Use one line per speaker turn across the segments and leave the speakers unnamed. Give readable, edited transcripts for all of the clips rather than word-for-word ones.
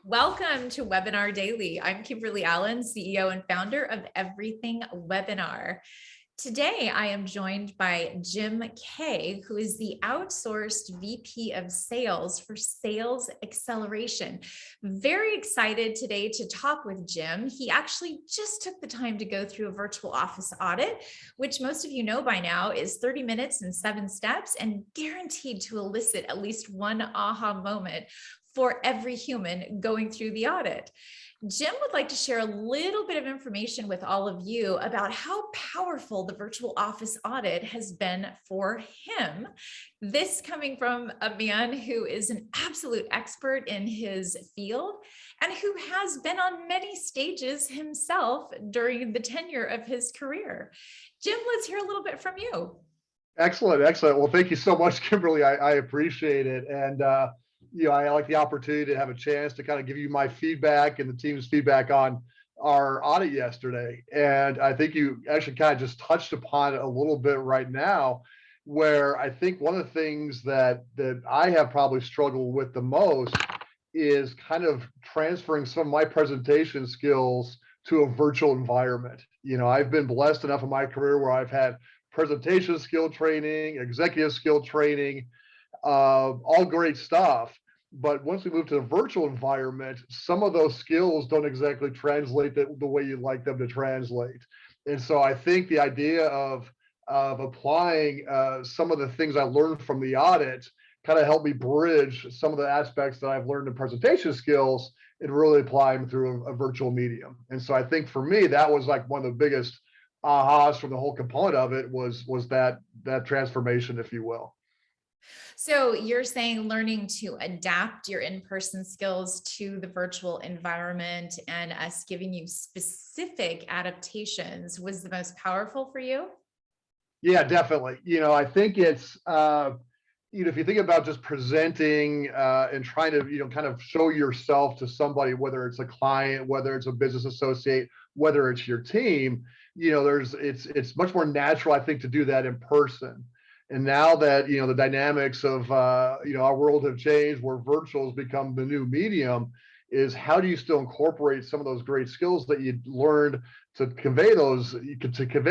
Welcome to Webinar Daily. I'm Kimberli Allen, CEO and founder of Everything Webinar. Today, I am joined by Jim Kaigh, who is the Outsourced VP of Sales for Sales Xceleration. Very excited today to talk with Jim. He actually just took the time to go through a virtual office audit, which most of you know by now is 30 minutes and 7 steps and guaranteed to elicit at least one aha moment for every human going through the audit. Jim would like to share a little bit of information with all of you about how powerful the virtual office audit has been for him. This coming from a man who is an absolute expert in his field and who has been on many stages himself during the tenure of his career. Jim, let's hear a little bit from you.
Excellent. Well, thank you so much, Kimberli. I appreciate it. And I like the opportunity to have a chance to kind of give you my feedback and the team's feedback on our audit yesterday. And I think you actually kind of just touched upon it a little bit right now, where I think one of the things that I have probably struggled with the most is kind of transferring some of my presentation skills to a virtual environment. I've been blessed enough in my career where I've had presentation skill training, executive skill training, all great stuff. But once we move to a virtual environment, some of those skills don't exactly translate the way you'd like them to translate. And so I think the idea of applying some of the things I learned from the audit kind of helped me bridge some of the aspects that I've learned in presentation skills and really apply them through a virtual medium. And so I think for me, that was like one of the biggest ahas from the whole component of it was that transformation, if you will.
So you're saying learning to adapt your in-person skills to the virtual environment and us giving you specific adaptations was the most powerful for you?
Yeah, definitely. I think it's, if you think about just presenting and trying to, kind of show yourself to somebody, whether it's a client, whether it's a business associate, whether it's your team, it's much more natural, I think, to do that in person. And now that, the dynamics of, our world have changed where virtual has become the new medium, is how do you still incorporate some of those great skills that you learned to convey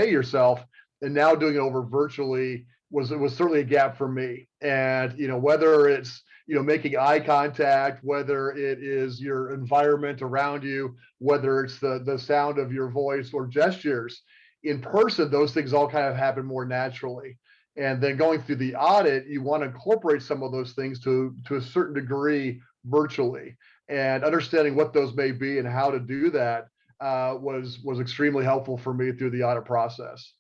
yourself, and now doing it over virtually was certainly a gap for me. And, whether it's, making eye contact, whether it is your environment around you, whether it's the sound of your voice or gestures, in person, those things all kind of happen more naturally. And then going through the audit, you want to incorporate some of those things to a certain degree virtually, and understanding what those may be and how to do that was extremely helpful for me through the audit process.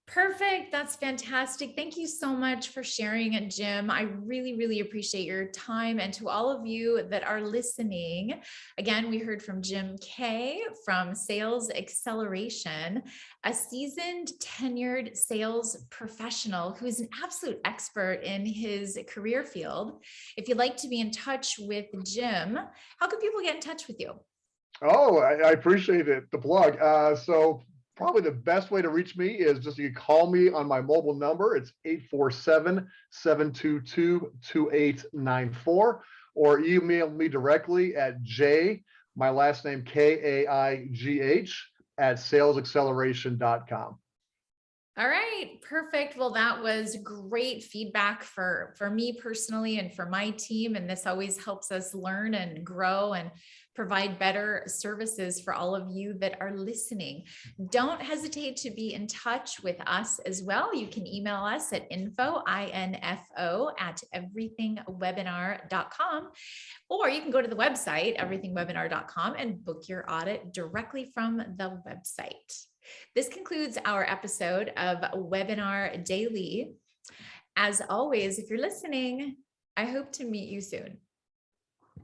Perfect. That's fantastic. Thank you so much for sharing it, Jim. I really, really appreciate your time. And to all of you that are listening, again, we heard from Jim Kaigh from Sales Xceleration, a seasoned, tenured sales professional who is an absolute expert in his career field. If you'd like to be in touch with Jim, how can people get in touch with you?
Oh, I appreciate it, the plug. So probably the best way to reach me is just you can call me on my mobile number. It's 847-722-2894, or email me directly at my last name, Kaigh, at salesxceleration.com.
All right, perfect. Well, that was great feedback for me personally and for my team. And this always helps us learn and grow and provide better services for all of you that are listening. Don't hesitate to be in touch with us as well. You can email us at info at everythingwebinar.com, or you can go to the website, everythingwebinar.com, and book your audit directly from the website. This concludes our episode of Webinar Daily. As always, if you're listening, I hope to meet you soon.